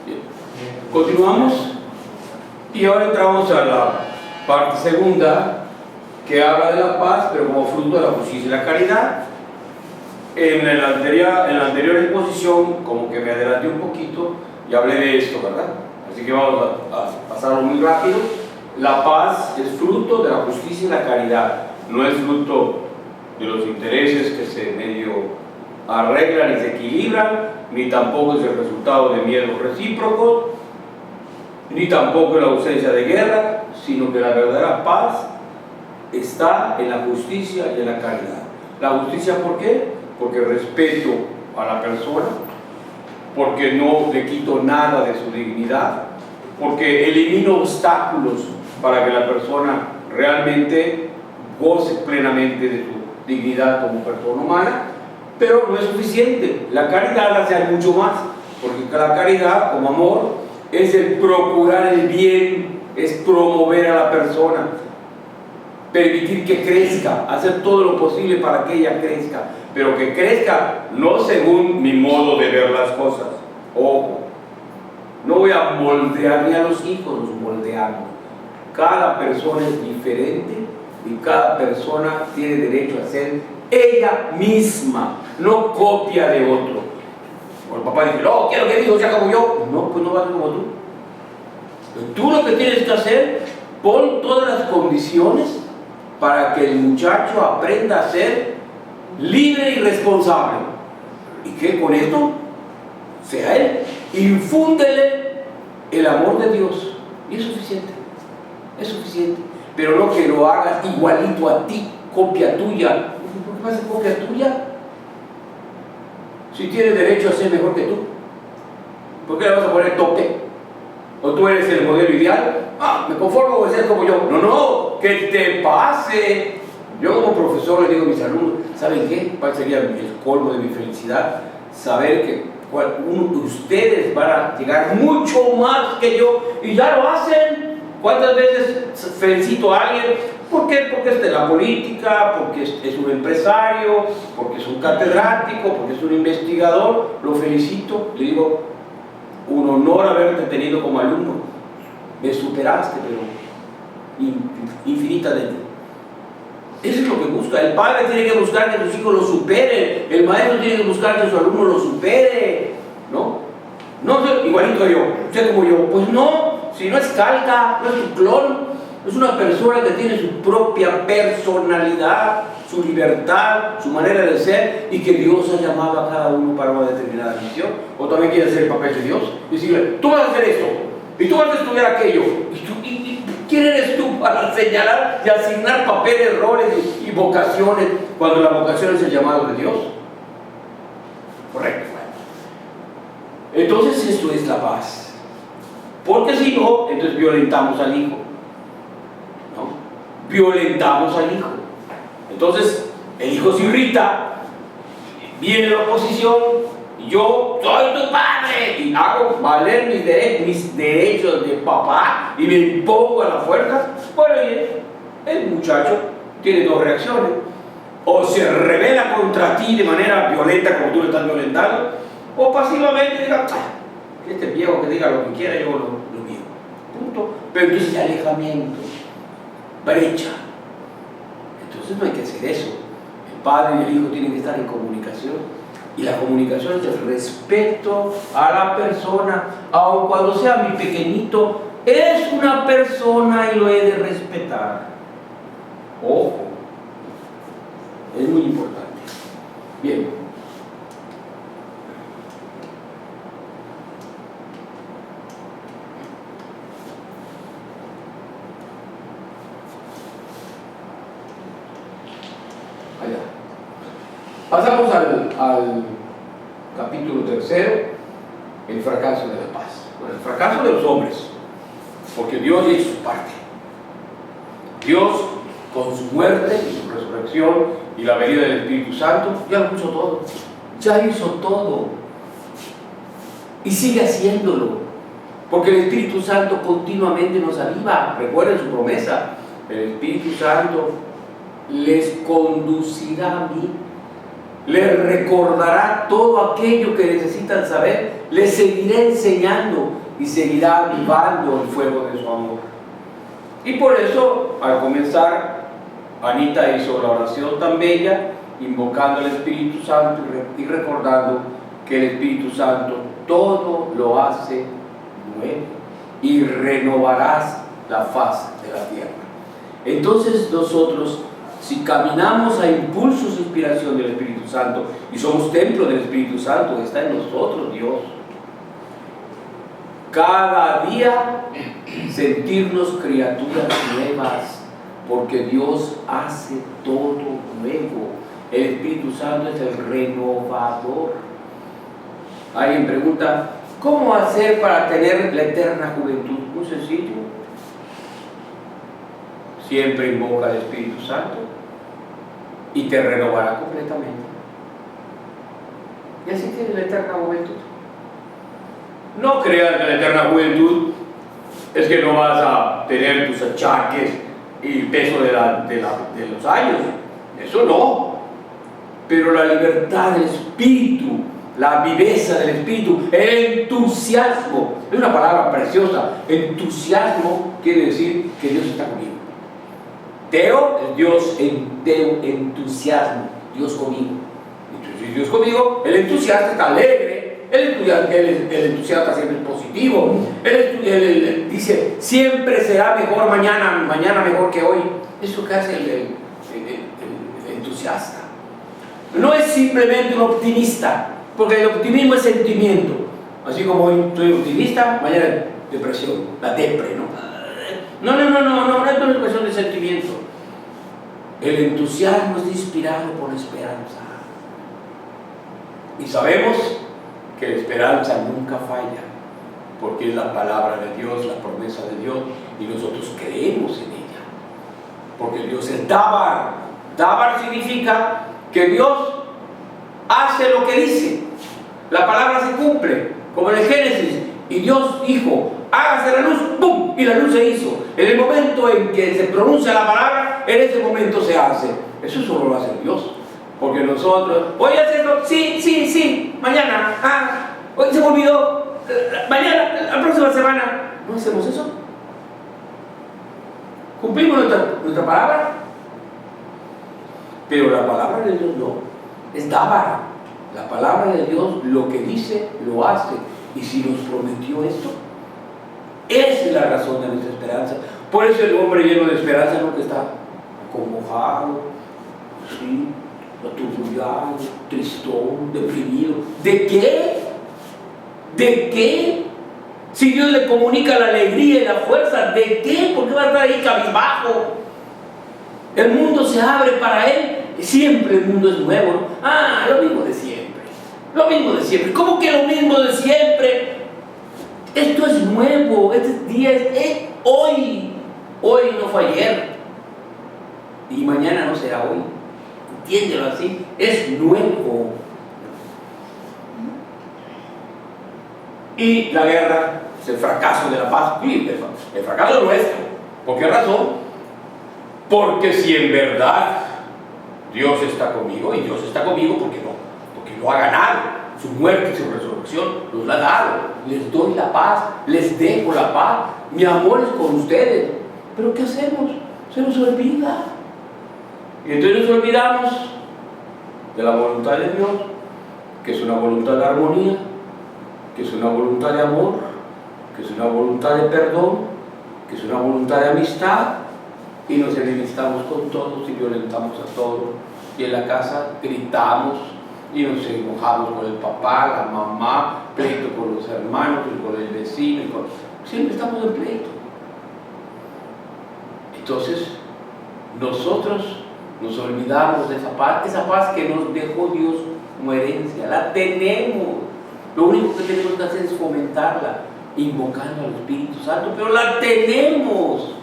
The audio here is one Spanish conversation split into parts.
Bien. Continuamos y ahora entramos a la parte segunda, que habla de la paz, pero como fruto de la justicia y la caridad. En la anterior exposición, como que me adelanté un poquito y hablé de esto, ¿verdad? Así que vamos a pasarlo muy rápido. La paz es fruto de la justicia y la caridad, no es fruto de los intereses que se medio arreglan y se equilibran, ni tampoco es el resultado de miedos recíprocos, ni tampoco es la ausencia de guerra, sino que la verdadera paz está en la justicia y en la caridad. La justicia, ¿por qué? Porque respeto a la persona, porque no le quito nada de su dignidad, porque elimino obstáculos para que la persona realmente goce plenamente de su dignidad como persona humana. Pero no es suficiente. La caridad hace mucho más, porque la caridad, como amor, es el procurar el bien, es promover a la persona, permitir que crezca, hacer todo lo posible para que ella crezca, pero que crezca no según mi modo de ver las cosas. Ojo, no voy a moldear ni a los hijos, los moldeo. Cada persona es diferente y cada persona tiene derecho a ser ella misma, no copia de otro. O el papá dice, no, quiero que mi hijo sea como yo. No, pues no va a ser como tú. Tú lo que tienes que hacer, pon todas las condiciones para que el muchacho aprenda a ser libre y responsable. ¿Y qué? Con esto sea él. Infúndele el amor de Dios. Y es suficiente. Es suficiente. Pero no que lo hagas igualito a ti, copia tuya. ¿Por qué va a ser copia tuya? Si tiene derecho a ser mejor que tú, ¿por qué le vas a poner tope? ¿O tú eres el modelo ideal? Ah, me conformo con ser como yo. No, no, que te pase. Yo como profesor le digo a mis alumnos, ¿saben qué? ¿Cuál sería el colmo de mi felicidad? Saber que ustedes van a llegar mucho más que yo y ya lo hacen. ¿Cuántas veces felicito a alguien? ¿Por qué? Porque es de la política, porque es un empresario, porque es un catedrático, porque es un investigador. Lo felicito, le digo, un honor haberte tenido como alumno. Me superaste, pero infinitamente. Eso es lo que busca. El padre tiene que buscar que sus hijos lo superen. El maestro tiene que buscar que su alumno lo supere. ¿No? No soy igualito yo, sé como yo. Pues no, si no es calca, no es tu clon. Es una persona que tiene su propia personalidad, su libertad, su manera de ser, y que Dios ha llamado a cada uno para una determinada misión. O también quiere hacer el papel de Dios y decirle, tú vas a hacer esto, y tú vas a estudiar aquello. ¿Y quién eres tú para señalar y asignar papeles, roles y vocaciones, cuando la vocación es el llamado de Dios? Correcto. Entonces esto es la paz. Porque si no, entonces violentamos al hijo. Violentamos al hijo. Entonces el hijo se irrita, viene la oposición, y yo soy tu padre y hago valer mis derechos de papá y me impongo a la fuerza. Bueno, el muchacho tiene dos reacciones: o se revela contra ti de manera violenta como tú le estás violentando, o pasivamente diga, que este viejo que diga lo que quiera, yo lo digo. Punto. Pero entonces hay alejamiento, brecha. Entonces no hay que hacer eso. El padre y el hijo tienen que estar en comunicación, y la comunicación es el respeto a la persona, aun cuando sea mi pequeñito, es una persona y lo he de respetar. Ojo, es muy importante. Bien. Pasamos al capítulo 3, el fracaso de la paz. Bueno, el fracaso de los hombres, porque Dios hizo su parte. Dios, con su muerte y su resurrección y la venida del Espíritu Santo, ya lo hizo todo. Ya hizo todo. Y sigue haciéndolo, porque el Espíritu Santo continuamente nos aviva. Recuerden su promesa: el Espíritu Santo les conducirá a mí les recordará todo aquello que necesitan saber, les seguirá enseñando y seguirá avivando el fuego de su amor. Y por eso, al comenzar, Anita hizo la oración tan bella, invocando al Espíritu Santo y recordando que el Espíritu Santo todo lo hace nuevo y renovarás la faz de la tierra. Entonces nosotros, si caminamos a impulsos de inspiración del Espíritu Santo y somos templo del Espíritu Santo, está en nosotros Dios, cada día sentirnos criaturas nuevas, porque Dios hace todo nuevo. El Espíritu Santo es el renovador. Alguien pregunta, ¿cómo hacer para tener la eterna juventud? Muy sencillo. Siempre invoca al Espíritu Santo y te renovará completamente. Y así tienes la eterna juventud. No creas que la eterna juventud es que no vas a tener tus achaques y el peso de los años. Eso no. Pero la libertad del espíritu, la viveza del espíritu, el entusiasmo, es una palabra preciosa. Entusiasmo quiere decir que Dios está conmigo. Teo es Dios, Teo, entusiasmo, Dios conmigo. Entonces, si Dios conmigo, el entusiasta está alegre. El entusiasta siempre es positivo. Él dice, siempre será mejor mañana mejor que hoy. Eso que hace el entusiasta. No es simplemente un optimista, porque el optimismo es sentimiento. Así como hoy soy optimista, mañana depresión, la depre, ¿no? No es una cuestión de sentimiento. El entusiasmo es inspirado por la esperanza. Y sabemos que la esperanza nunca falla, porque es la palabra de Dios, la promesa de Dios, y nosotros creemos en ella. Porque Dios es Dabar. Dabar significa que Dios hace lo que dice. La palabra se cumple, como en el Génesis. Y Dios dijo, hágase la luz, ¡pum! Y la luz se hizo. En el momento en que se pronuncia la palabra, en ese momento se hace. Eso solo lo hace Dios. Porque nosotros, voy a hacerlo, sí, mañana, hoy se me olvidó, mañana, la próxima semana. ¿No hacemos eso? ¿Cumplimos nuestra palabra? Pero la palabra de Dios no, es Dabar. La palabra de Dios lo que dice, lo hace. Y si nos prometió esto, esa es la razón de nuestra esperanza. Por eso el hombre lleno de esperanza nunca está acongojado, ¿sí? Aturbullado, tristón, deprimido. ¿De qué? ¿De qué? Si Dios le comunica la alegría y la fuerza, ¿de qué? ¿Por qué va a estar ahí cabizbajo? El mundo se abre para él. Siempre el mundo es nuevo, ¿no? Lo mismo de siempre. Lo mismo de siempre. ¿Cómo que lo mismo de siempre? Esto es nuevo. Este día es hoy. Hoy no fue ayer. Y mañana no será hoy. Entiéndelo así, es nuevo. Y la guerra es el fracaso de la paz, el fracaso nuestro. ¿Por qué razón? Porque si en verdad Dios está conmigo, y Dios está conmigo porque lo ha ganado, su muerte y su resurrección nos la ha dado, les doy la paz, les dejo la paz, mi amor es con ustedes. Pero ¿qué hacemos? Se nos olvida. Y entonces nos olvidamos de la voluntad de Dios, que es una voluntad de armonía, que es una voluntad de amor, que es una voluntad de perdón, que es una voluntad de amistad, y nos enemistamos con todos y violentamos a todos. Y en la casa gritamos y nos enojamos con el papá, la mamá, pleito con los hermanos, con el vecino, siempre estamos en pleito. Entonces, nosotros nos olvidamos de esa paz que nos dejó Dios como herencia. La tenemos. Lo único que tenemos que hacer es fomentarla, invocando al Espíritu Santo, pero la tenemos.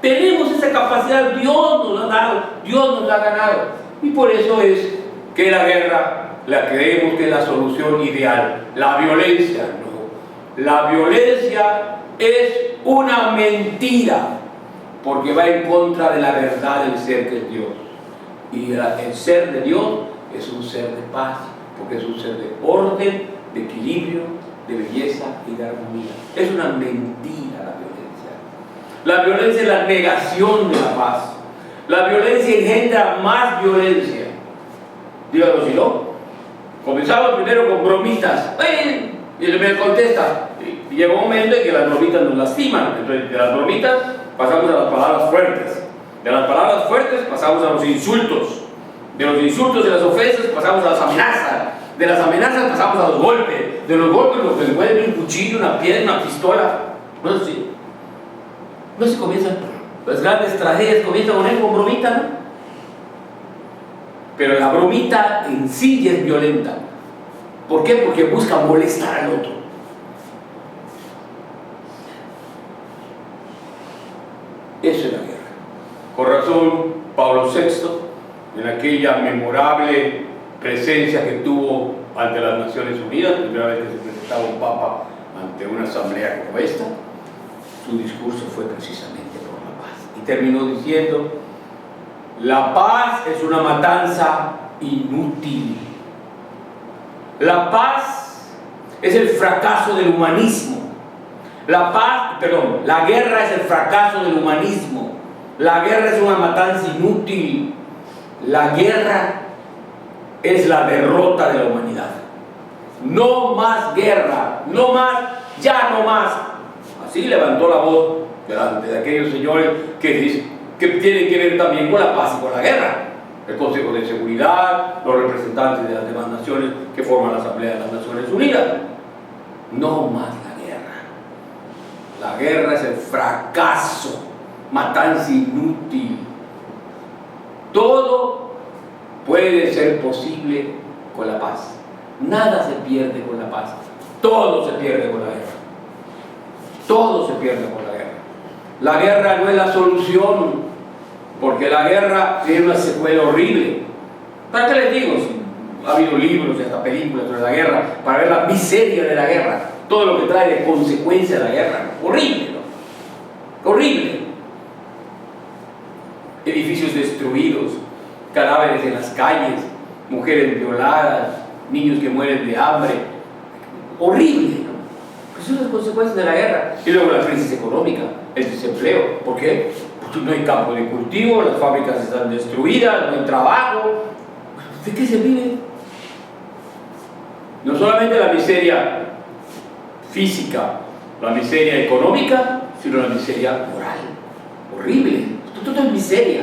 Tenemos esa capacidad, Dios nos la ha dado, Dios nos la ha ganado. Y por eso es que la guerra la creemos que es la solución ideal. La violencia, no. La violencia es una mentira, porque va en contra de la verdad del ser que es Dios. Y el ser de Dios es un ser de paz, porque es un ser de orden, de equilibrio, de belleza y de armonía. Es una mentira la violencia. La violencia es la negación de la paz. La violencia engendra más violencia. Dígalo si no. Comenzamos primero con bromitas. Y él me contesta. Y llega un momento en que las bromitas nos lastiman. Entonces, de las bromitas pasamos a las palabras fuertes. De las palabras fuertes pasamos a los insultos. De los insultos y las ofensas pasamos a las amenazas. De las amenazas pasamos a los golpes. De los golpes lo que se puede un cuchillo, una piedra, una pistola. No sé si. No se comienzan. Las grandes tragedias comienzan con bromita, ¿no? Pero la bromita en sí ya es violenta. ¿Por qué? Porque busca molestar al otro. Eso es la guerra. Con razón, Pablo VI, en aquella memorable presencia que tuvo ante las Naciones Unidas, la primera vez que se presentaba un papa ante una asamblea como esta, su discurso fue precisamente por la paz. Y terminó diciendo: la paz es una matanza inútil. La paz es el fracaso del humanismo. La guerra es el fracaso del humanismo. La guerra es una matanza inútil. La guerra es la derrota de la humanidad. No más guerra, no más, ya no más. Así levantó la voz delante de aquellos señores que tienen que ver también con la paz y con la guerra. El Consejo de Seguridad, los representantes de las demás naciones que forman la Asamblea de las Naciones Unidas. No más la guerra. La guerra es el fracaso, matanza inútil. Todo puede ser posible con la paz. Nada se pierde con la paz. Todo se pierde con la guerra. Todo se pierde con la guerra. La guerra no es la solución, porque la guerra tiene una secuela horrible. ¿Para qué les digo? Ha habido libros y hasta películas sobre la guerra para ver la miseria de la guerra, todo lo que trae de consecuencia de la guerra. Horrible, ¿no? Horrible. Edificios destruidos, cadáveres en las calles, mujeres violadas, niños que mueren de hambre. Horrible, ¿no? Pues son las consecuencias de la guerra. Y luego la crisis económica, el desempleo. ¿Por qué? Porque no hay campo de cultivo, las fábricas están destruidas, no hay trabajo. ¿De qué se vive? No solamente la miseria física, la miseria económica, sino la miseria moral. Horrible. Todo es miseria.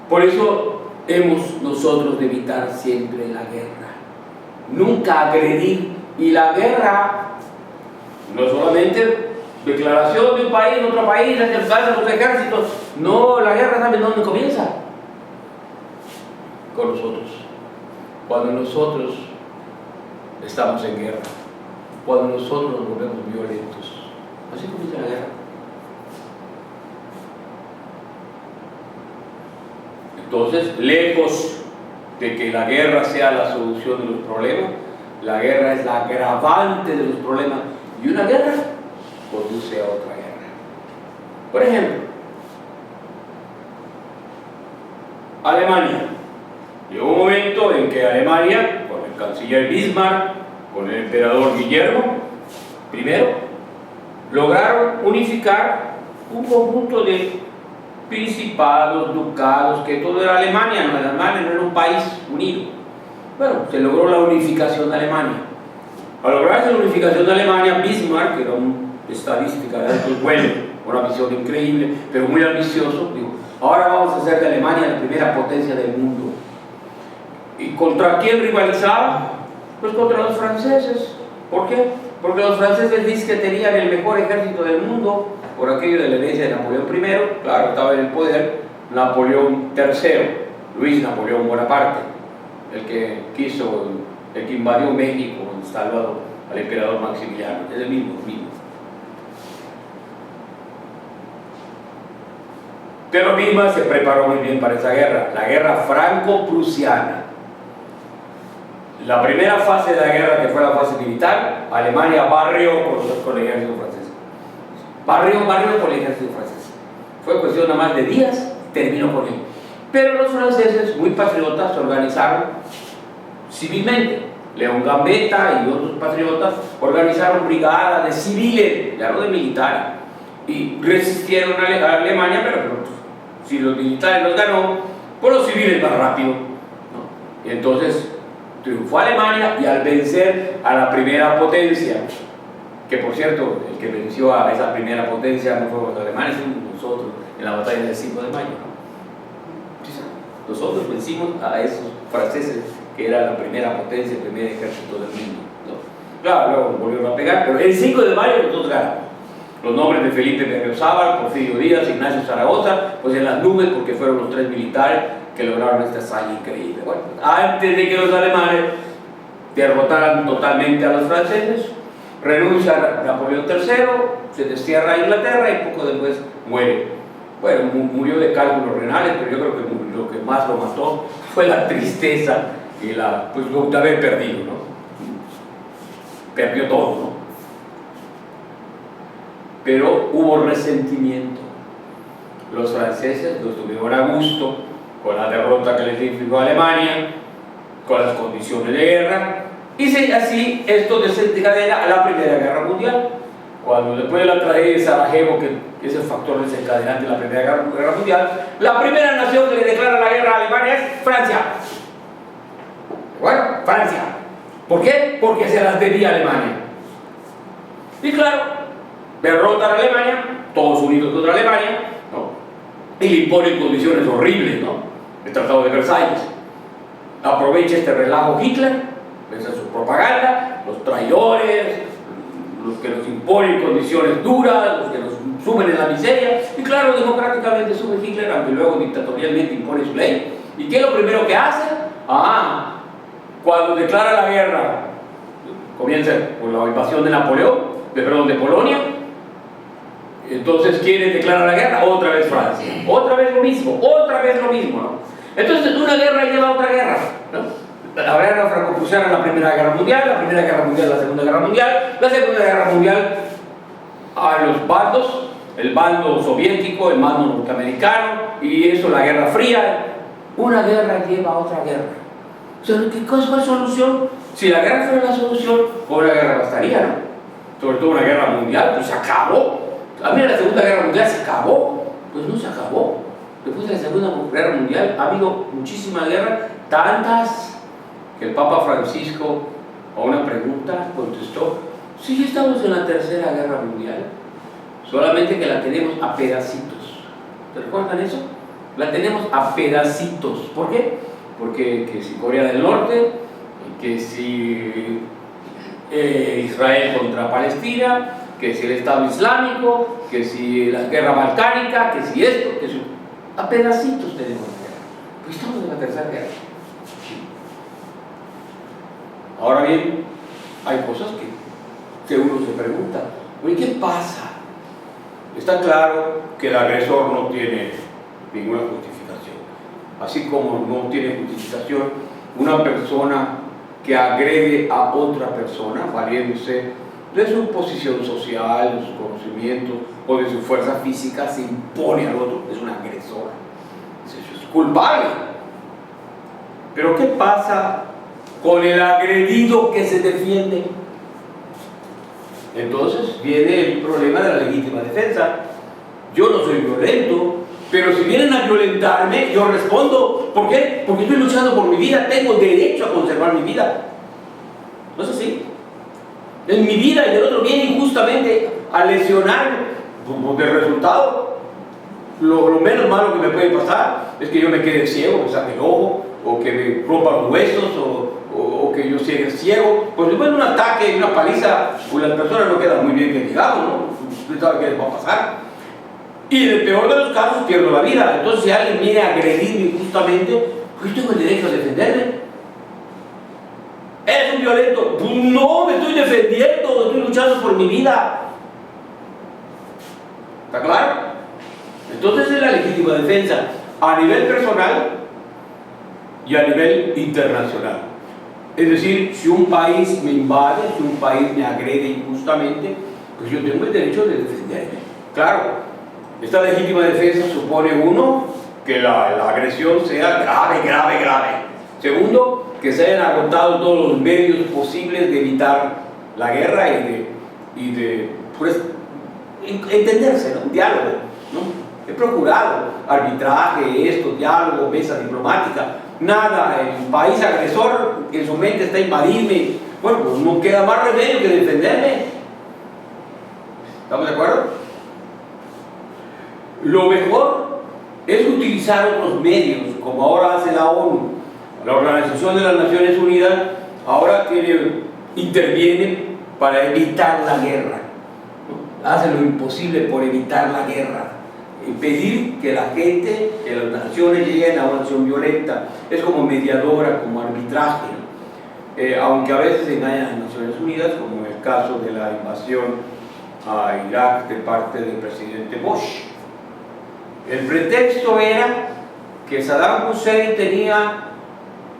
Por eso hemos nosotros de evitar siempre la guerra. Nunca agredir. Y la guerra no solamente declaración de un país, de otro país, acercarse a los ejércitos. No, la guerra, ¿saben dónde comienza? Con nosotros. Cuando nosotros estamos en guerra, cuando nosotros nos volvemos violentos. Así comienza la guerra. Entonces, lejos de que la guerra sea la solución de los problemas, la guerra es la agravante de los problemas, y una guerra conduce a otra guerra. Por ejemplo, Alemania. Llegó un momento en que Alemania, con el canciller Bismarck, con el emperador Guillermo I, lograron unificar un conjunto de principados, ducados, que todo era Alemania, no era un país unido. Bueno, se logró la unificación de Alemania. Al lograrse la unificación de Alemania, Bismarck, que era un estadística de alto vuelo, una visión increíble, pero muy ambicioso, dijo: ahora vamos a hacer de Alemania la primera potencia del mundo. ¿Y contra quién rivalizaba? Pues contra los franceses. ¿Por qué? Porque los franceses dicen que tenían el mejor ejército del mundo, por aquello de la herencia de Napoleón I, claro, estaba en el poder Napoleón III, Luis Napoleón Bonaparte, el que invadió México, instaló al emperador Maximiliano, es el mismo. Pero Bismarck se preparó muy bien para esa guerra, la guerra franco-prusiana. La primera fase de la guerra, que fue la fase militar, Alemania barrió con el ejército francés. Barrió con el ejército francés. Fue cuestión nada más de días, terminó con él. Pero los franceses, muy patriotas, se organizaron civilmente. León Gambetta y otros patriotas organizaron brigadas de civiles, ya no de militares, y resistieron a Alemania, pero si los militares los ganó, pues los civiles más rápido, ¿no? Y entonces triunfó Alemania, y al vencer a la primera potencia, que por cierto, el que venció a esa primera potencia no fueron los alemanes, sino nosotros en la batalla del 5 de mayo, ¿no? Nosotros vencimos a esos franceses que era la primera potencia, el primer ejército del mundo, ¿no? Claro, luego volvieron a pegar, pero el 5 de mayo nosotros ganamos. Los nombres de Felipe Berriozábal, Porfirio Díaz, Ignacio Zaragoza, pues en las nubes, porque fueron los 3 militares que lograron esta hazaña increíble. Bueno, antes de que los alemanes derrotaran totalmente a los franceses, renuncia Napoleón III, se destierra a Inglaterra y poco después muere. Bueno, murió de cálculos renales, pero yo creo que lo que más lo mató fue la tristeza y pues, lo de haber perdido, ¿no? Perdió todo, ¿no? Pero hubo resentimiento. Los franceses no estuvieron a gusto con la derrota que les infligió Alemania, con las condiciones de guerra, y así esto desencadena a la Primera Guerra Mundial. Cuando después de la tragedia de Sarajevo, que es el factor desencadenante de la Primera Guerra Mundial, la primera nación que le declara la guerra a Alemania es Francia. Bueno, Francia. ¿Por qué? Porque se las debía a Alemania. Y claro, derrotan a Alemania, todos unidos contra Alemania, ¿no? Y le imponen condiciones horribles, ¿no? El Tratado de Versalles. Aprovecha este relajo Hitler, esa es su propaganda, los traidores, los que nos imponen condiciones duras, los que nos sumen en la miseria, y claro, democráticamente sube Hitler, aunque luego dictatorialmente impone su ley. ¿Y qué es lo primero que hace? Cuando declara la guerra, comienza con la invasión de Napoleón, de Polonia, entonces ¿quién declara la guerra? Otra vez Francia, otra vez lo mismo, ¿no? Entonces una guerra lleva a otra guerra, ¿no? La guerra franco-prusiana, la Primera Guerra Mundial, la Primera Guerra Mundial, la Segunda Guerra Mundial, la Segunda Guerra Mundial a los bandos, el bando soviético, el bando norteamericano, y eso, la Guerra Fría. Una guerra lleva a otra guerra. O sea, ¿qué cosa fue la solución? Si la guerra fuera la solución, pues una guerra bastaría, ¿no? Sobre todo una guerra mundial, pues se acabó. A mí la Segunda Guerra Mundial se acabó, pues no se acabó. Después de la Segunda Guerra Mundial ha habido muchísimas guerras, tantas que el Papa Francisco a una pregunta contestó: sí, estamos en la Tercera Guerra Mundial, solamente que la tenemos a pedacitos. ¿Te recuerdan eso? La tenemos a pedacitos. ¿Por qué? Porque que si Corea del Norte, que si Israel contra Palestina, que si el Estado Islámico, que si la guerra balcánica, que si esto, que si... a pedacitos tenemos la guerra. Pues estamos en la Tercera Guerra. Ahora bien, hay cosas que uno se pregunta: oye, ¿qué pasa? Está claro que el agresor no tiene ninguna justificación. Así como no tiene justificación una persona que agrede a otra persona valiéndose de su posición social, de su conocimiento o de su fuerza física, se impone al otro, es un agresor. Eso es culpable. Pero ¿qué pasa con el agredido que se defiende? Entonces viene el problema de la legítima defensa. Yo no soy violento, pero si vienen a violentarme, yo respondo. ¿Por qué? Porque estoy luchando por mi vida, tengo derecho a conservar mi vida. ¿No es así? En mi vida y el otro viene injustamente a lesionarme. Como de resultado, lo menos malo que me puede pasar es que yo me quede ciego, me saque el ojo, o que me rompan los huesos, o que yo sea ciego. Pues después de un ataque y una paliza, pues las personas no quedan muy bien que digamos, ¿no? Usted sabe qué les va a pasar. Y en el peor de los casos pierdo la vida. Entonces si alguien viene a agredirme injustamente, pues tengo el derecho a defenderme. ¿Eres un violento? Pues no, me estoy defendiendo, estoy luchando por mi vida. ¿Está claro? Entonces es la legítima defensa a nivel personal y a nivel internacional. Es decir, si un país me invade, si un país me agrede injustamente, pues yo tengo el derecho de defenderme. Claro, esta legítima defensa supone uno que la agresión sea grave, grave, grave. Segundo, que se hayan agotado todos los medios posibles de evitar la guerra y de pues, entenderse, ¿no? Un diálogo, ¿no? He procurado arbitraje, esto, diálogo, mesa diplomática, nada, el país agresor en su mente está invadirme, bueno, pues no queda más remedio que defenderme. ¿Estamos de acuerdo? Lo mejor es utilizar otros medios, como ahora hace la ONU. La Organización de las Naciones Unidas ahora interviene para evitar la guerra, ¿no? Hace lo imposible por evitar la guerra, impedir que la gente, que las naciones lleguen a una acción violenta. Es como mediadora, como arbitraje, aunque a veces engañan a las Naciones Unidas, como en el caso de la invasión a Irak de parte del presidente Bush. El pretexto era que Saddam Hussein tenía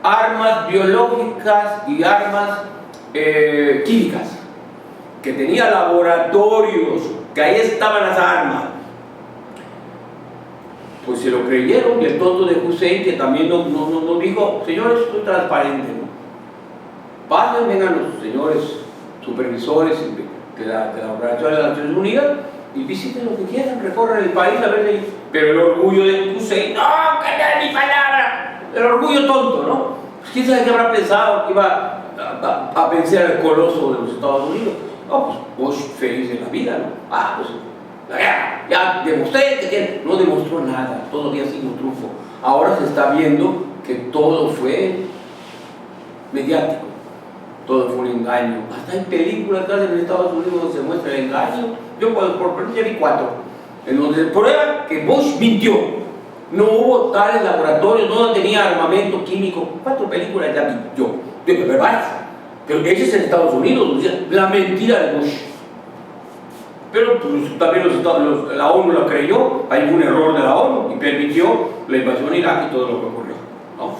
armas biológicas y armas químicas, que tenía laboratorios, que ahí estaban las armas. Pues se lo creyeron, y el tonto de Hussein, que también no dijo, señores, estoy transparente, ¿no? Pasen, vengan los señores supervisores de la Organización de las Naciones Unidas y visiten lo que quieran, recorran el país a ver si... Pero el orgullo de Hussein, no, callar mi palabra, el orgullo tonto, ¿no? ¿Quién sabe qué habrá pensado que iba a vencer al coloso de los Estados Unidos? No, pues Bush feliz en la vida, ¿no? Ah, pues la guerra, ya demostré que no demostró nada, todavía sigue un trufo. Ahora se está viendo que todo fue mediático, todo fue un engaño. Hasta en películas que hacen en Estados Unidos donde se muestra el engaño. Yo por ejemplo ya vi 4, en donde se prueba que Bush mintió. No hubo tales laboratorios, no tenía armamento químico. 4 películas ya vi yo, de verdad. Pero ese es en Estados Unidos, la mentira de Bush. Pero pues, también la ONU lo creyó, hay un error de la ONU y permitió la invasión a Irak y todo lo que ocurrió, ¿no?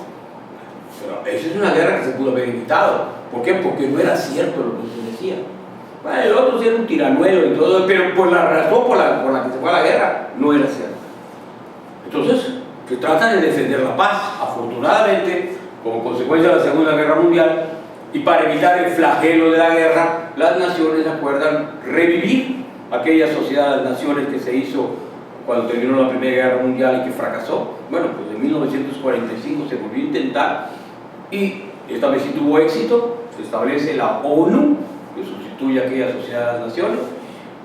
Pero esa es una guerra que se pudo haber evitado. ¿Por qué? Porque no era cierto lo que se decía. Bueno, el otro sí era un tiranuelo y todo, pero por la razón por la que se fue a la guerra, no era cierto. Entonces, que tratan de defender la paz. Afortunadamente, como consecuencia de la Segunda Guerra Mundial, y para evitar el flagelo de la guerra, las naciones acuerdan revivir aquella sociedad de las naciones que se hizo cuando terminó la Primera Guerra Mundial y que fracasó. Bueno, pues en 1945 se volvió a intentar y esta vez sí tuvo éxito. Se establece la ONU, que sustituye a aquella sociedad de las naciones,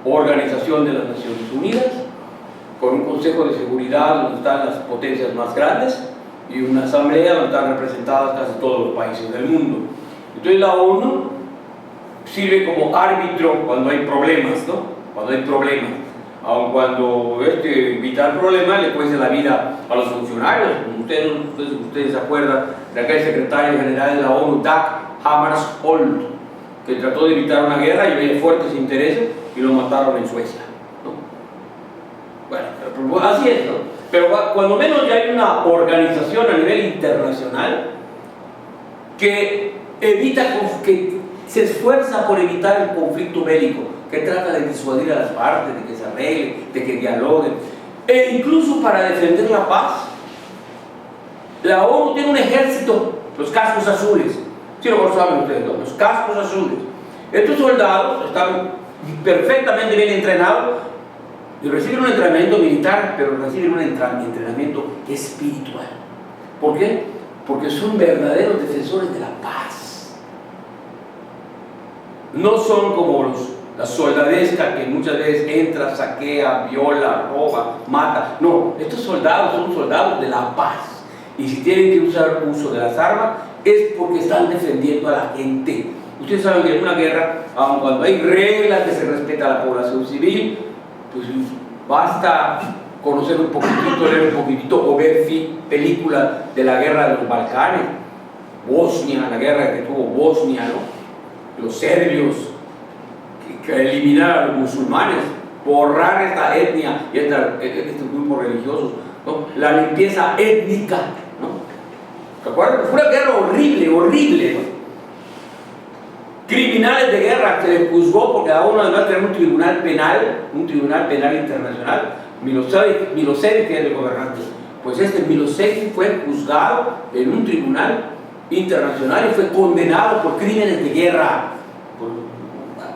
Organización de las Naciones Unidas, con un Consejo de Seguridad donde están las potencias más grandes y una asamblea donde están representadas casi todos los países del mundo. Entonces la ONU sirve como árbitro cuando hay problemas, ¿no? Cuando hay problemas, aun cuando evitar problemas le cuesta la vida a los funcionarios. Ustedes se acuerdan de aquel secretario general de la ONU, Dag Hammarskjöld, que trató de evitar una guerra y había fuertes intereses y lo mataron en Suecia, ¿no? Bueno, así es, ¿no? Pero cuando menos ya hay una organización a nivel internacional que evita, que se esfuerza por evitar el conflicto bélico, que trata de disuadir a las partes, de que se arreglen, de que dialoguen, e incluso para defender la paz. La ONU tiene un ejército, los cascos azules, si lo saben ustedes, ¿no? Los cascos azules. Estos soldados están perfectamente bien entrenados y reciben un entrenamiento militar, pero reciben un entrenamiento espiritual. ¿Por qué? Porque son verdaderos defensores de la paz. No son como la soldadesca que muchas veces entra, saquea, viola, roba, mata. No, estos soldados son soldados de la paz. Y si tienen que usar uso de las armas, es porque están defendiendo a la gente. Ustedes saben que en una guerra, aun cuando hay reglas que se respeta a la población civil, pues basta conocer un poquitito, leer un poquitito o ver películas de la guerra de los Balcanes, Bosnia, la guerra que tuvo Bosnia, ¿no? Los serbios, que eliminar a los musulmanes, borrar esta etnia y estos grupos religiosos, ¿no? La limpieza étnica, ¿no? ¿Se acuerdan? Fue una guerra horrible, horrible, ¿no? Criminales de guerra se les juzgó porque cada uno además tenía un tribunal penal internacional. Milosevic, que es el gobernante, Pues Milosevic fue juzgado en un tribunal internacional y fue condenado por crímenes de guerra.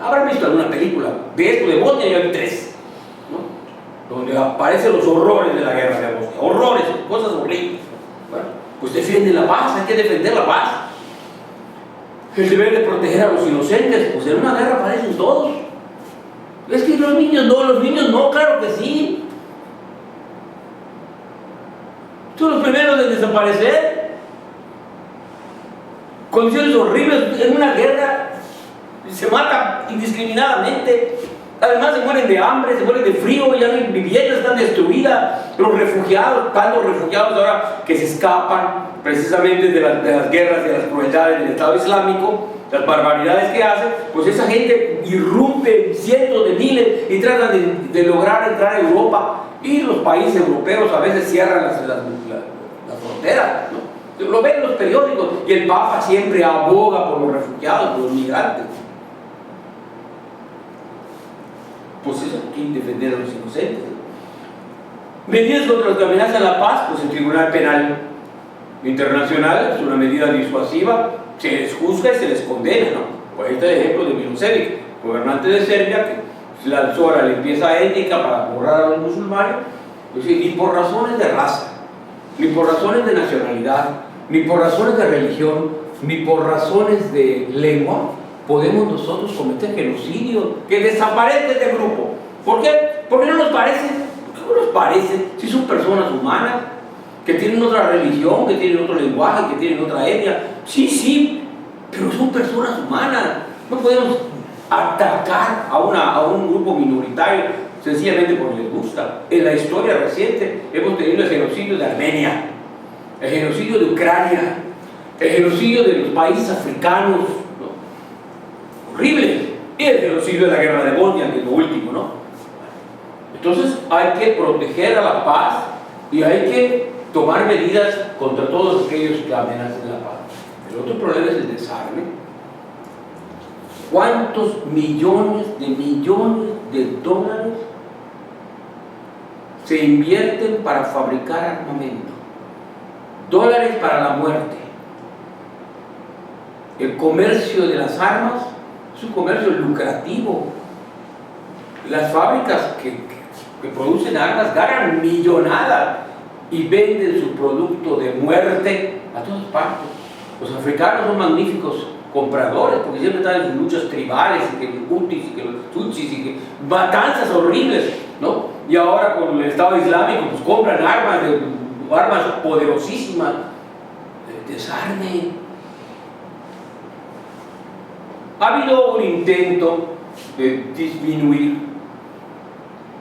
Habrán visto alguna película de esto de Bosnia, y hay 3, ¿no? Donde aparecen los horrores de la guerra de Bosnia, horrores, cosas horribles. Bueno, pues defiende la paz, hay que defender la paz. El deber de proteger a los inocentes, pues en una guerra aparecen todos. Es que los niños no, claro que sí. Son los primeros en desaparecer. Condiciones horribles en una guerra. Se matan indiscriminadamente. Además se mueren de hambre, se mueren de frío, ya no hay viviendas, están destruidas. Los refugiados, tantos refugiados ahora que se escapan precisamente de las guerras, de las crueldades del Estado Islámico, las barbaridades que hacen, pues esa gente irrumpe cientos de miles y tratan de lograr entrar a Europa, y los países europeos a veces cierran las fronteras, ¿no? Lo ven en los periódicos, y el Papa siempre aboga por los refugiados, por los migrantes. Pues eso, hay que defender a los inocentes. Medidas contra los que amenazan la paz, pues el Tribunal Penal Internacional es una medida disuasiva, se les juzga y se les condena, ¿no? Por ahí está el ejemplo de Milosevic, gobernante de Serbia, que lanzó a la limpieza étnica para borrar a los musulmanes, pues, ni por razones de raza, ni por razones de nacionalidad, ni por razones de religión, ni por razones de lengua, podemos nosotros cometer genocidio, que desaparezca este grupo. ¿Por qué? Porque no nos parece. ¿Por qué no nos parece? Si son personas humanas, que tienen otra religión, que tienen otro lenguaje, que tienen otra etnia. Sí, pero son personas humanas. No podemos atacar a un grupo minoritario sencillamente porque les gusta. En la historia reciente hemos tenido el genocidio de Armenia, el genocidio de Ucrania, el genocidio de los países africanos, ¿no? Horrible, y el genocidio de la guerra de Bosnia, que es lo último, ¿no? Entonces hay que proteger a la paz y hay que tomar medidas contra todos aquellos que amenazan la paz. El otro problema es el desarme. ¿Cuántos millones de dólares se invierten para fabricar armamento? Dólares para la muerte. El comercio de las armas es un comercio lucrativo. Las fábricas que producen armas ganan millonadas y venden su producto de muerte a todas partes. Los africanos son magníficos compradores, porque siempre están en sus luchas tribales, y que los hutis, y que los tutsis, y que matanzas horribles, ¿no? Y ahora con el Estado Islámico, pues compran armas poderosísimas. Desarme. Ha habido un intento de disminuir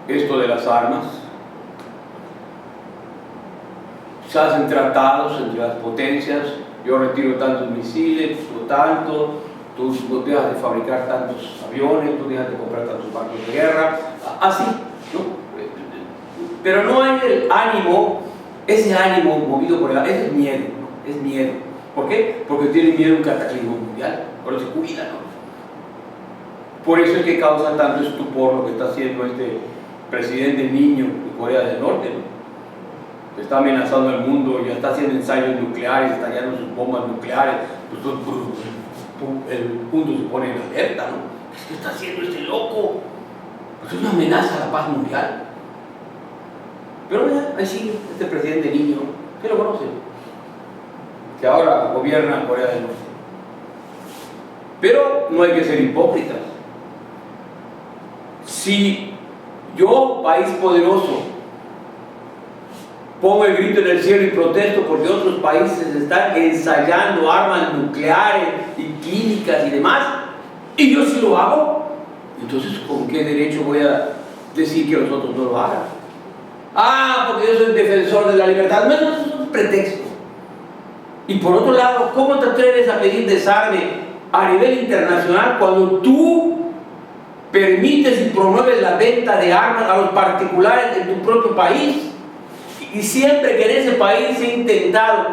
esto de las armas. Se hacen tratados entre las potencias. Yo retiro tantos misiles, tú tanto, tú dejas de fabricar tantos aviones, tú dejas de comprar tantos barcos de guerra, así, ¿no? Pero no hay el ánimo, ese ánimo movido por ese es miedo, ¿no? Es miedo. ¿Por qué? Porque tiene miedo a un cataclismo mundial, por eso se cuida, ¿no? Por eso es que causa tanto estupor lo que está haciendo este presidente niño de Corea del Norte, ¿no? Está amenazando al mundo, ya está haciendo ensayos nucleares, estallando sus bombas nucleares, pues el mundo se pone en alerta, ¿no? ¿Qué está haciendo este loco? Pues es una amenaza a la paz mundial. Pero mira, ahí sigue este presidente niño, ¿qué lo conoce? Que ahora gobierna Corea del Norte. Pero no hay que ser hipócritas. Si yo, país poderoso, pongo el grito en el cielo y protesto porque otros países están ensayando armas nucleares y químicas y demás, y yo sí lo hago, entonces ¿con qué derecho voy a decir que los otros no lo hagan? Porque yo soy defensor de la libertad. No, eso es un pretexto. Y por otro lado, ¿cómo te atreves a pedir desarme a nivel internacional cuando tú permites y promueves la venta de armas a los particulares en tu propio país? Y siempre que en ese país se ha intentado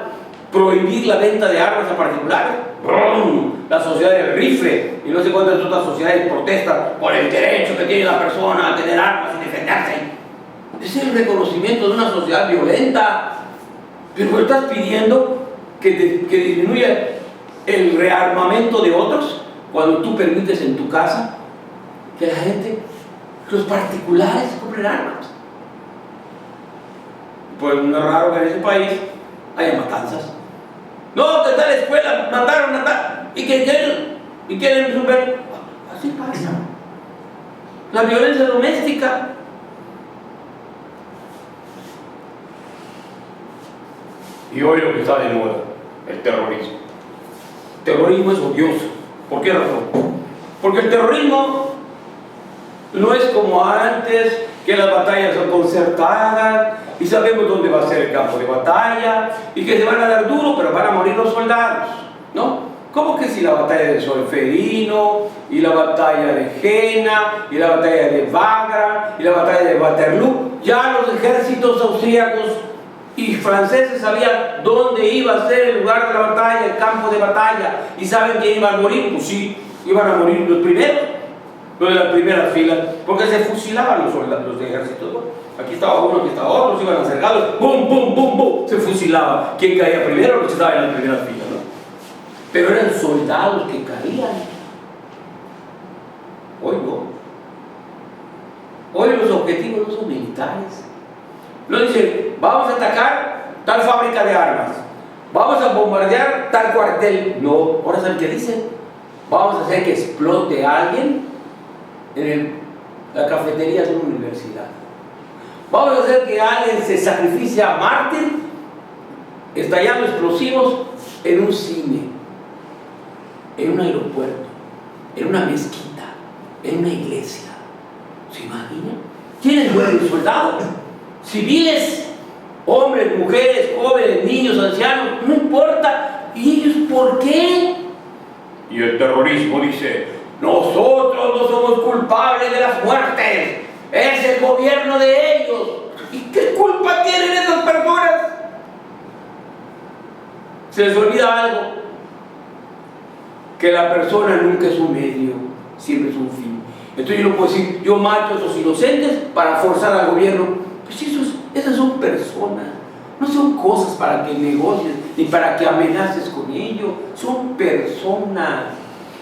prohibir la venta de armas a particulares, ¡brum!, la sociedad del rifle y no sé cuántas otras sociedades protestan por el derecho que tiene la persona a tener armas y defenderse. Ese es el reconocimiento de una sociedad violenta. Pero estás pidiendo que disminuya el rearmamento de otros cuando tú permites en tu casa que la gente, los particulares, compren armas. Pues no es raro que en ese país haya matanzas. No, que tal escuela mataron a tal y quieren resolver. Así pasa. La violencia doméstica. Y hoy lo que está de moda, el terrorismo. El terrorismo es odioso. ¿Por qué razón? Porque el terrorismo no es como antes, que las batallas son concertadas y sabemos dónde va a ser el campo de batalla y que se van a dar duro, pero van a morir los soldados, ¿no? ¿Cómo que si la batalla de Solferino y la batalla de Jena y la batalla de Wagram y la batalla de Waterloo, ya los ejércitos austríacos y franceses sabían dónde iba a ser el lugar de la batalla, el campo de batalla, y saben quién iba a morir? Pues sí, iban a morir los primeros, los de las primeras filas, porque se fusilaban los soldados, los ejércitos, ¿no? Aquí estaba uno, aquí estaba otro, iban acercados, ¡bum, bum, bum, bum! Se fusilaba. ¿Quién caía primero? Los que estaban en las primeras filas, ¿no? Pero eran soldados que caían. Hoy no. Hoy los objetivos no son militares. No dicen, vamos a atacar tal fábrica de armas, vamos a bombardear tal cuartel. No, ahora ¿saben qué dicen? Vamos a hacer que explote a alguien en la cafetería de una universidad. Vamos a hacer que alguien se sacrifique a mártir estallando explosivos en un cine, en un aeropuerto, en una mezquita, en una iglesia. ¿Se imaginan? ¿Quiénes mueren? ¿Soldados? Civiles, hombres, mujeres, jóvenes, niños, ancianos, no importa. ¿Y ellos por qué? Y el terrorismo dice, nosotros no somos culpables de las muertes, es el gobierno de ellos. ¿Y qué culpa tienen esas personas? Se les olvida algo, que la persona nunca es un medio, siempre es un fin. Entonces yo no puedo decir, yo mato a esos inocentes para forzar al gobierno. Pues esas son personas, no son cosas para que negocies ni para que amenaces con ellos, son personas.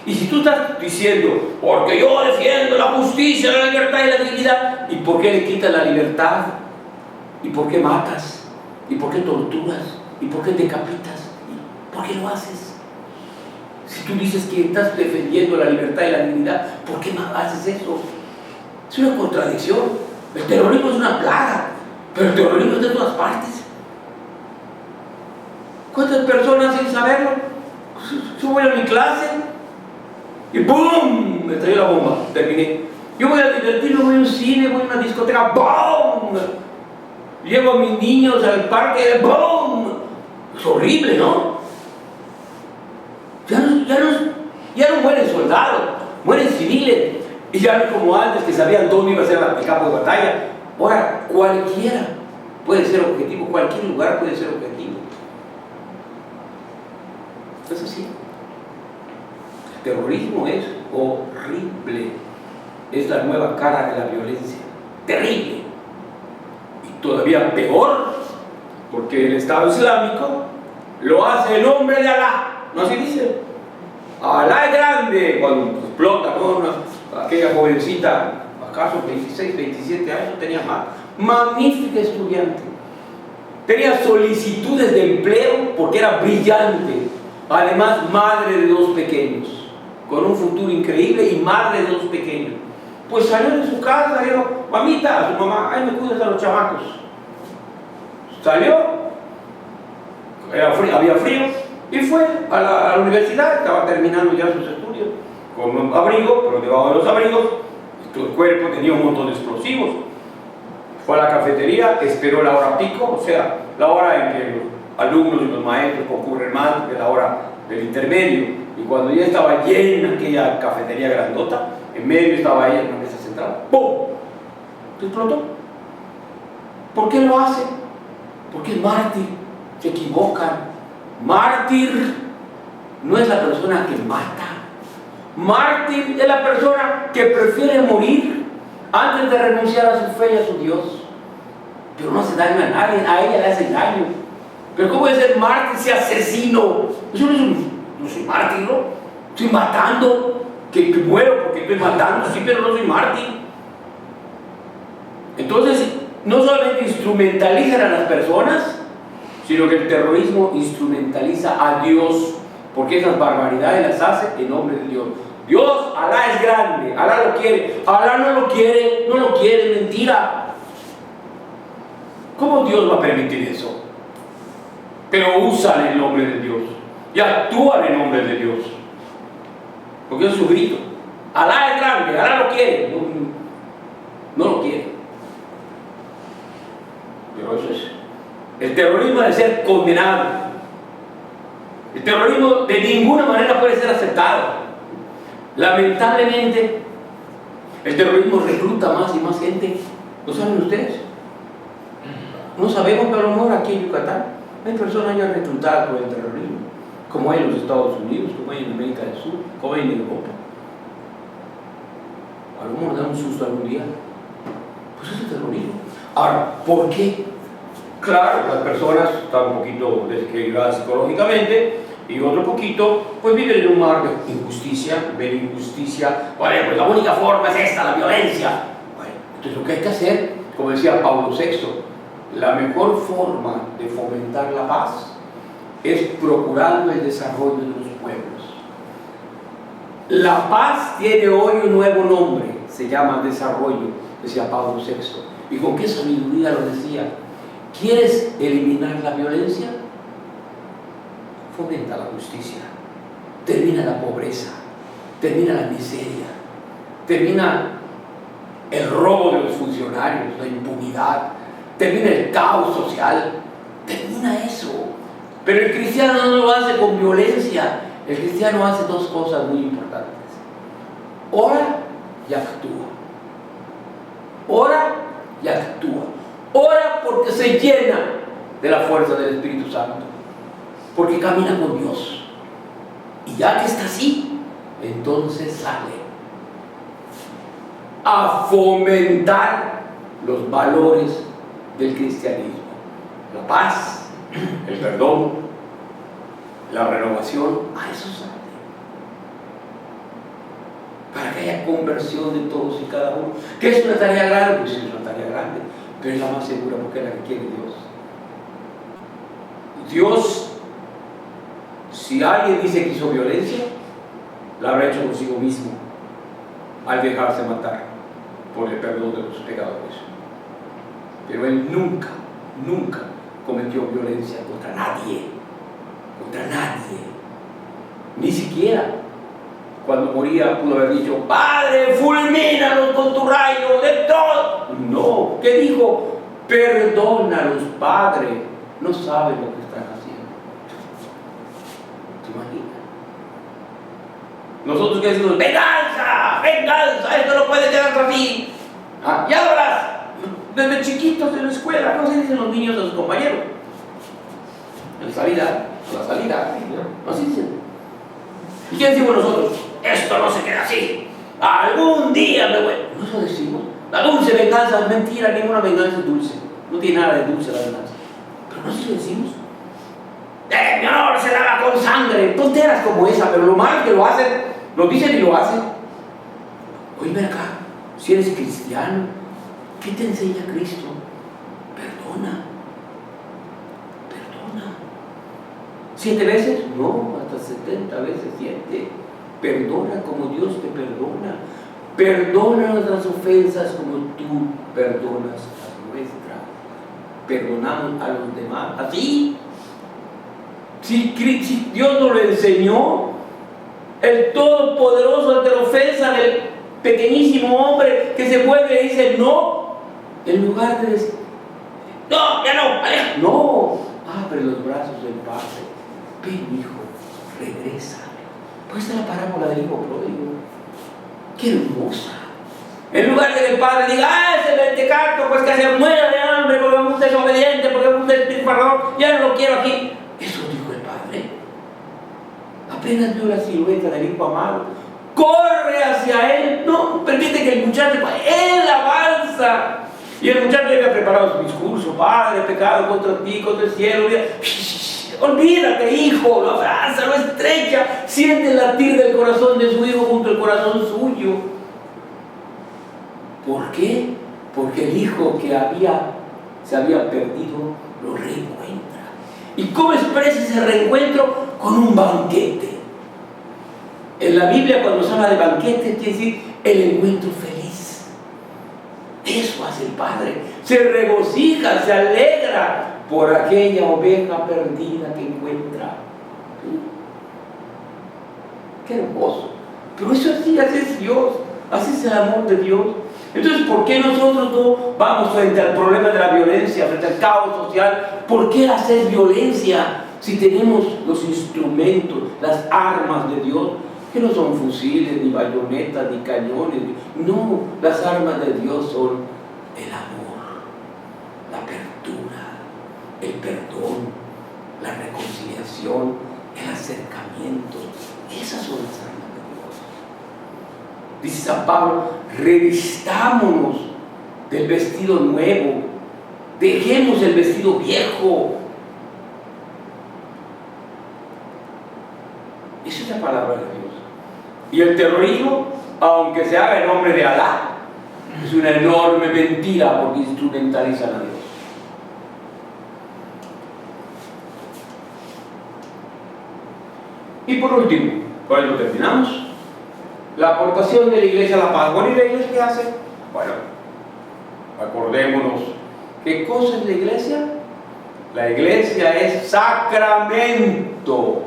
Y si tú estás diciendo, porque yo defiendo la justicia, la libertad y la dignidad, ¿y por qué le quitas la libertad? ¿Y por qué matas? ¿Y por qué torturas? ¿Y por qué decapitas? ¿Por qué lo haces? Si tú dices que estás defendiendo la libertad y la dignidad, ¿por qué haces eso? Es una contradicción. El terrorismo es una plaga, pero el terrorismo está en todas partes. ¿Cuántas personas sin saberlo? Yo voy a mi clase y ¡boom! Me trayó la bomba, terminé. Yo voy a divertirme, voy a un cine, voy a una discoteca, ¡boom! Llevo a mis niños al parque, ¡boom! Es horrible, ¿no? Ya no mueren soldados, mueren civiles. Y ya no es como antes, que sabían dónde iba a ser el campo de batalla. Ahora, cualquiera puede ser objetivo, cualquier lugar puede ser objetivo. Es así. El terrorismo es horrible. Es la nueva cara de la violencia. Terrible. Y todavía peor, porque el Estado Islámico lo hace el nombre de Alá. ¿No así dice? Alá es grande. Cuando explota, ¿no? Aquella jovencita, acaso 26, 27 años, tenía más. Magnífica estudiante. Tenía solicitudes de empleo porque era brillante. Además, madre de 2 pequeños, con un futuro increíble y madre de 2 pequeños. Pues salió de su casa, dijo, mamita, a su mamá, ay, me cuidas a los chamacos. Salió, había frío, y fue a la universidad, estaba terminando ya sus estudios, con un abrigo, pero debajo de los abrigos, el cuerpo tenía un montón de explosivos. Fue a la cafetería, esperó la hora pico, o sea, la hora en que los alumnos y los maestros concurren más, de la hora del intermedio. Y cuando ya estaba llena aquella cafetería grandota, en medio estaba ella en una mesa central, ¡pum! Se explotó. ¿Por qué lo hace? Porque es mártir, se equivocan. Mártir no es la persona que mata. Mártir es la persona que prefiere morir antes de renunciar a su fe y a su Dios. Pero no hace daño a nadie, a ella le hace daño. Pero ¿cómo es ser mártir, ser asesino? Eso no soy mártir, ¿no? Estoy matando, que muero porque estoy matando, sí, pero no soy mártir. Entonces, no solamente instrumentalizan a las personas, sino que el terrorismo instrumentaliza a Dios, porque esas barbaridades las hace en nombre de Dios. Dios, Alá es grande, Alá lo quiere, Alá no lo quiere, mentira. ¿Cómo Dios va a permitir eso? Pero usan el nombre de Dios y actúan en nombre de Dios, porque es su grito. Alá es grande, Alá lo quiere, no lo quiere. Pero eso es el terrorismo, de ser condenado. El terrorismo de ninguna manera puede ser aceptado. Lamentablemente, el terrorismo recluta más y más gente. ¿Lo saben ustedes? No sabemos, pero a lo mejor aquí en Yucatán hay personas ya reclutadas por el terrorismo, como hay en los Estados Unidos, como hay en América del Sur, como hay en Europa. A lo mejor nos da un susto algún día. Pues es el terrorismo. Ahora, ¿por qué? Claro, las personas están un poquito desequilibradas psicológicamente y otro poquito, pues viven en un mar de injusticia, ven injusticia. Bueno, pues la única forma es esta, la violencia. Bueno, entonces lo que hay que hacer, como decía Pablo VI, la mejor forma de fomentar la paz es procurando el desarrollo de los pueblos. La paz tiene hoy un nuevo nombre, se llama desarrollo, decía Pablo VI. ¿Y con qué sabiduría lo decía? ¿Quieres eliminar la violencia? Fomenta la justicia, termina la pobreza, termina la miseria, termina el robo de los funcionarios, la impunidad, termina el caos social, termina eso. Pero el cristiano no lo hace con violencia, el cristiano hace dos cosas muy importantes: ora y actúa. Ora y actúa. Ora porque se llena de la fuerza del Espíritu Santo, porque camina con Dios. Y ya que está así, entonces sale a fomentar los valores del cristianismo: la paz, el perdón, la renovación. A eso sale, para que haya conversión de todos y cada uno. ¿Que es una tarea grande? Pues es una tarea grande, pero es la más segura, porque es la que quiere Dios. Dios, si alguien dice que hizo violencia, la habrá hecho consigo mismo al dejarse matar por el perdón de los pecadores. Pero Él nunca cometió violencia contra nadie, ni siquiera cuando moría pudo haber dicho: Padre, fulmínalos con tu rayo de todo. No, ¿qué dijo? Perdónalos, Padre, no saben lo que están haciendo. ¿Te imaginas? Nosotros que decimos: venganza, esto no puede quedarse así. Ya lo verás. Desde chiquitos en la escuela, ¿no se dicen los niños a sus compañeros? En la salida, ¿no se dicen? ¿Y qué decimos nosotros? Esto no se queda así. Algún día me voy. No eso decimos. La dulce venganza es mentira, ninguna venganza es dulce. No tiene nada de dulce la venganza. Pero no se lo decimos. Mi honor se lava con sangre. Tonteras como esa, pero lo malo que lo hacen, lo dicen y lo hacen. Oye, ven acá, si eres cristiano, ¿qué te enseña Cristo? Perdona. 7 veces, no, hasta 70 veces 7. Perdona como Dios te perdona. Perdona nuestras ofensas como tú perdonas las nuestras. Perdonamos a los demás. Así. Si Dios nos lo enseñó, el Todopoderoso, ante la ofensa del pequeñísimo hombre que se vuelve y dice no, en lugar de decir no, ya no, aleja. No, abre los brazos del Padre. Ven, hijo, regresa. Pues esta es la parábola del hijo pródigo. Qué hermosa. En lugar de que el padre diga: ese mentecato, pues que se muera de hambre porque es un desobediente, porque es un despilfarrador, ya no lo quiero aquí. Eso dijo el padre. Apenas vio la silueta del hijo amado, corre hacia él. No permite que el muchacho, él avanza. Y el muchacho había preparado su discurso: Padre, pecado contra ti, contra el cielo. Olvídate, hijo, lo abraza, lo estrecha, siente el latir del corazón de su hijo junto al corazón suyo. ¿Por qué? Porque el hijo que se había perdido lo reencuentra. ¿Y cómo expresa ese reencuentro? Con un banquete. En la Biblia, cuando se habla de banquete, quiere decir el encuentro feliz. Eso hace el Padre. Se regocija, se alegra por aquella oveja perdida que encuentra. ¿Sí? Qué hermoso. Pero eso así es Dios, así es el amor de Dios. Entonces, ¿por qué nosotros no vamos frente al problema de la violencia, frente al caos social? ¿Por qué hacer violencia si tenemos los instrumentos, las armas de Dios? Que no son fusiles, ni bayonetas, ni cañones. No, las armas de Dios son el amor, la apertura, el perdón, la reconciliación, el acercamiento. Esas son las armas de Dios. Dice San Pablo: revistámonos del vestido nuevo, dejemos el vestido viejo. Esa es la palabra de Dios. Y el terrorismo, aunque se haga en nombre de Alá, es una enorme mentira, porque instrumentalizan a Dios. Y por último, con esto terminamos, la aportación de la Iglesia a la paz. Bueno, ¿y la Iglesia qué hace? Bueno, acordémonos, ¿qué cosa es la Iglesia? La Iglesia es sacramento,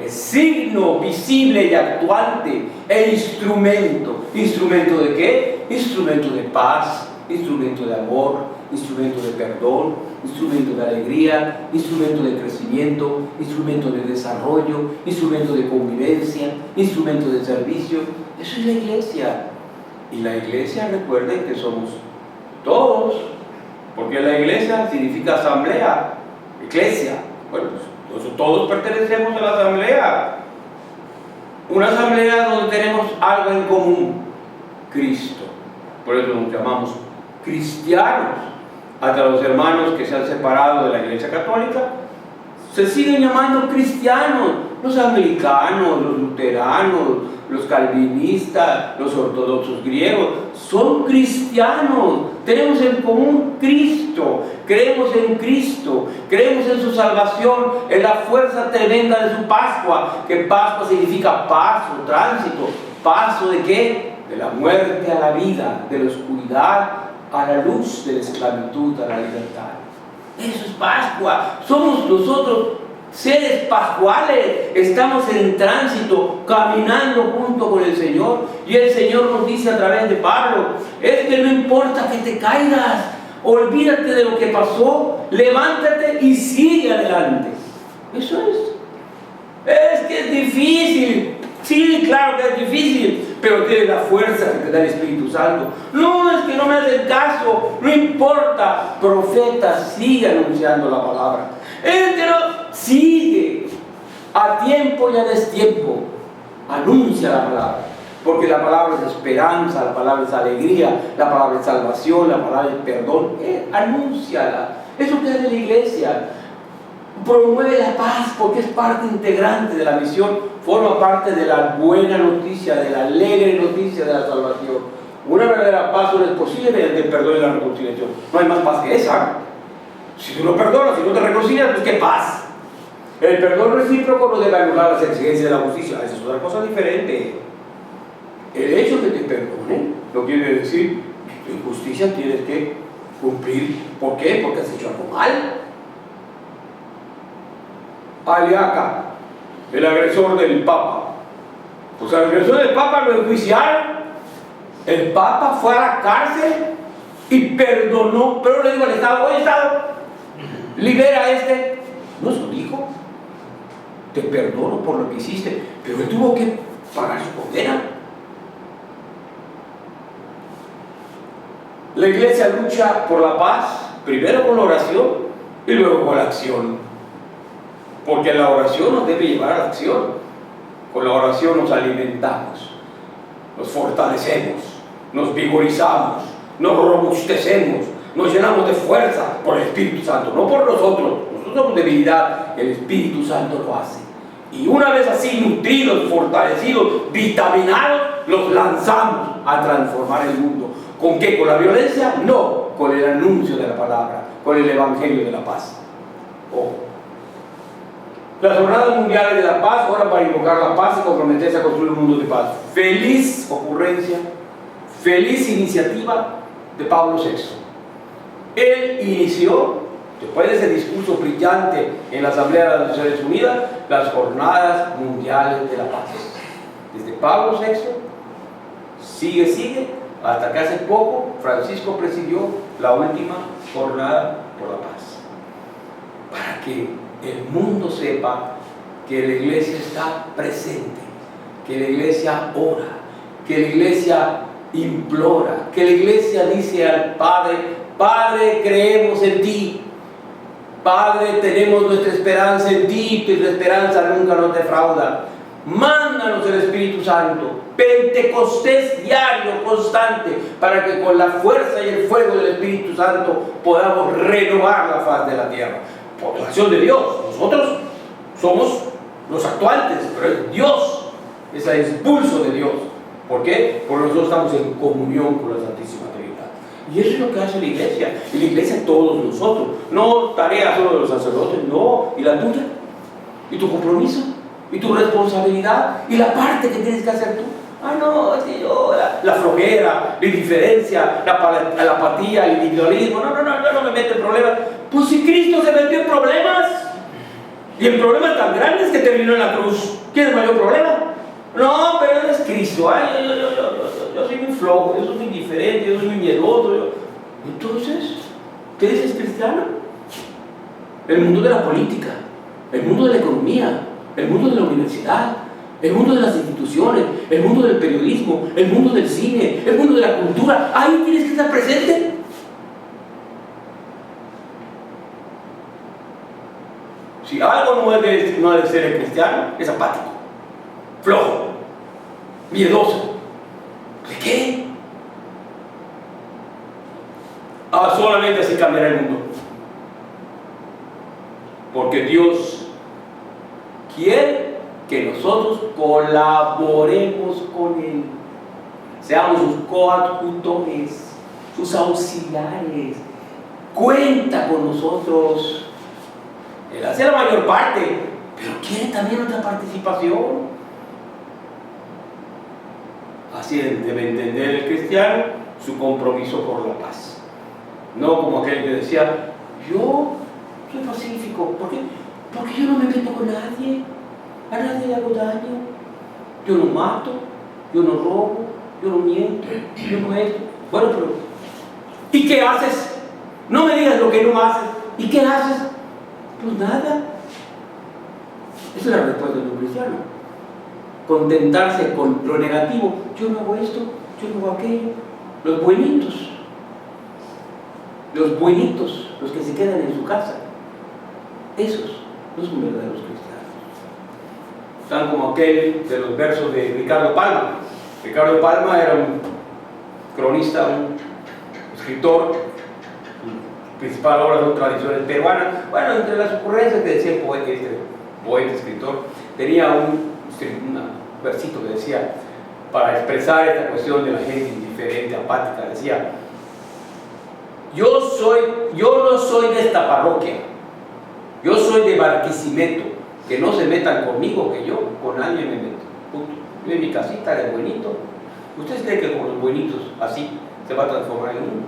es signo visible y actuante, e instrumento. ¿Instrumento de qué? Instrumento de paz, instrumento de amor, instrumento de perdón, instrumento de alegría, instrumento de crecimiento, instrumento de desarrollo, instrumento de convivencia, instrumento de servicio. Eso es la Iglesia. Y la Iglesia, recuerden que somos todos, porque la Iglesia significa asamblea, iglesia. Bueno, pues todos pertenecemos a la asamblea. Una asamblea donde tenemos algo en común: Cristo. Por eso nos llamamos cristianos. Hasta los hermanos que se han separado de la Iglesia Católica se siguen llamando cristianos. Los anglicanos, los luteranos, los calvinistas, los ortodoxos griegos son cristianos. Tenemos en común Cristo, creemos en Cristo, creemos en su salvación, en la fuerza tremenda de su Pascua, que Pascua significa paso, tránsito. ¿Paso de qué? De la muerte a la vida, de la oscuridad a la luz, de la esclavitud a la libertad. Eso es Pascua. Somos nosotros seres pascuales, estamos en tránsito, caminando junto con el Señor. Y el Señor nos dice a través de Pablo: es que no importa que te caigas, olvídate de lo que pasó, levántate y sigue adelante. Eso es que es difícil. Sí, claro que es difícil, pero tiene la fuerza que te da el Espíritu Santo. No, es que no me hacen caso, no importa. Profeta, sigue anunciando la palabra. Sigue, a tiempo y a destiempo, anuncia la palabra, porque la palabra es esperanza, la palabra es alegría, la palabra es salvación, la palabra es perdón. Anúnciala. Eso que hace la Iglesia. Promueve la paz, porque es parte integrante de la misión, forma parte de la buena noticia, de la alegre noticia de la salvación. Una verdadera paz no es posible mediante el perdón y la reconciliación. No hay más paz que esa. Si tú no perdonas, si no te reconcilias, pues ¿qué paz? El perdón recíproco no debe anular las exigencias de la justicia. Esa es otra cosa diferente. El hecho de que te perdonen no quiere decir que tu justicia tienes que cumplir. ¿Por qué? Porque has hecho algo mal. Aliaca, el agresor del Papa. Pues al agresor del Papa lo enjuiciaron. El Papa fue a la cárcel y perdonó, pero le dijo al Estado: oye, Estado, libera a este. No se lo dijo: te perdono por lo que hiciste, pero él tuvo que pagar su condena. La Iglesia lucha por la paz, primero con la oración y luego con la acción. Porque la oración nos debe llevar a la acción. Con la oración nos alimentamos, nos fortalecemos, nos vigorizamos, nos robustecemos, nos llenamos de fuerza por el Espíritu Santo, no por nosotros. Nosotros somos debilidad, el Espíritu Santo lo hace. Y una vez así nutridos, fortalecidos, vitaminados, los lanzamos a transformar el mundo. ¿Con qué? ¿Con la violencia? No, con el anuncio de la palabra, con el Evangelio de la paz. Oh. Las jornadas mundiales de la paz, ahora para invocar la paz y comprometerse a construir un mundo de paz. Feliz ocurrencia, feliz iniciativa de Pablo VI. Él inició, después de ese discurso brillante en la Asamblea de las Naciones Unidas, las jornadas mundiales de la paz. Desde Pablo VI, sigue, hasta que hace poco Francisco presidió la última jornada por la paz. Para que el mundo sepa que la iglesia está presente, que la iglesia ora, que la iglesia implora, que la iglesia dice al Padre: Padre, creemos en ti. Padre, tenemos nuestra esperanza en ti, tu esperanza nunca nos defrauda. Mándanos el Espíritu Santo, Pentecostés diario, constante, para que con la fuerza y el fuego del Espíritu Santo podamos renovar la faz de la tierra. Por la acción de Dios. Nosotros somos los actuantes, pero es Dios, es el impulso de Dios. ¿Por qué? Porque nosotros estamos en comunión con la Santísima Trinidad. Y eso es lo que hace la iglesia. Y la iglesia todos nosotros. No tarea solo de los sacerdotes, no. Y la tuya, y tu compromiso, y tu responsabilidad, y la parte que tienes que hacer tú. Ah, no, es que yo, la flojera, la indiferencia, la apatía, el individualismo. No, yo no me meto en problemas. Pues si Cristo se metió en problemas, y en problemas tan grandes que terminó en la cruz. ¿Quién es el mayor problema? No, pero es Cristo. Ay, yo soy muy flojo, yo soy muy indiferente, yo soy muy miedoso. Entonces, ¿qué dices cristiano? El mundo de la política, el mundo de la economía, el mundo de la universidad, el mundo de las instituciones, el mundo del periodismo, el mundo del cine, el mundo de la cultura. Ahí tienes que estar presente. Si algo no debe ser el cristiano, es apático, flojo, miedoso. ¿De qué? Solamente así cambiará el mundo. Porque Dios quiere que nosotros colaboremos con Él. Seamos sus coadjutores, sus auxiliares. Cuenta con nosotros. Él hace la mayor parte, pero quiere también nuestra participación. Así debe entender el cristiano su compromiso por la paz. No como aquel que decía: yo soy pacífico. ¿Por qué? Porque yo no me meto con nadie. A nadie le hago daño. Yo no mato, yo no robo, yo no miento, yo no esto. Bueno, pero ¿y qué haces? No me digas lo que no haces. ¿Y qué haces? Pues nada. Esa es la respuesta de un cristiano. Contentarse con lo negativo. Yo no hago esto, yo no hago aquello. Los buenitos, los que se quedan en su casa, esos no son verdaderos cristianos. Están como aquel de los versos de Ricardo Palma. Ricardo Palma era un cronista, un escritor. Su principal obra son tradiciones peruanas. Bueno, entre las ocurrencias que decía el poeta, escritor, tenía un versito que decía, para expresar esta cuestión de la gente indiferente, apática, decía: yo no soy de esta parroquia, yo soy de Barquisimeto, que no se metan conmigo, que yo con nadie me meto. Punto. Yo en mi casita de buenito. ¿Ustedes creen que con los buenitos así se va a transformar el mundo?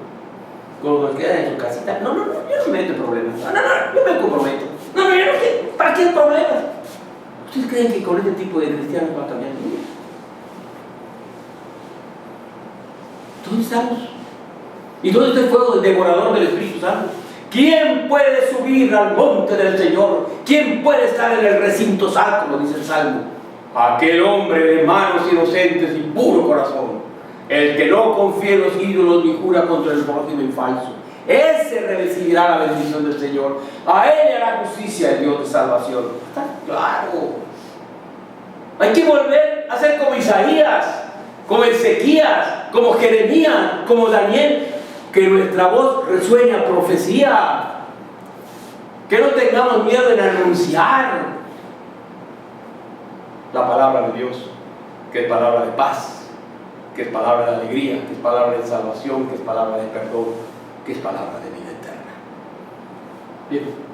Con los que quedan en su casita. No, yo no me meto en problemas. No, yo me comprometo. No, yo no quiero. ¿Para qué problemas? ¿Ustedes creen que con este tipo de cristianos va a cambiar el mundo? ¿Dónde estamos? ¿Y dónde está el fuego del devorador del Espíritu Santo? ¿Quién puede subir al monte del Señor? ¿Quién puede estar en el recinto sacro? Dice el Salmo. Aquel hombre de manos inocentes y puro corazón, el que no confía en los ídolos ni jura contra el prójimo en falso. Ese recibirá la bendición del Señor. A él le hará justicia el Dios de salvación. Está claro. Hay que volver a ser como Isaías, como Ezequías, como Jeremías, como Daniel. que nuestra voz resuene a profecía, que no tengamos miedo en anunciar la palabra de Dios, que es palabra de paz, que es palabra de alegría, que es palabra de salvación, que es palabra de perdón, que es palabra de vida eterna. Bien.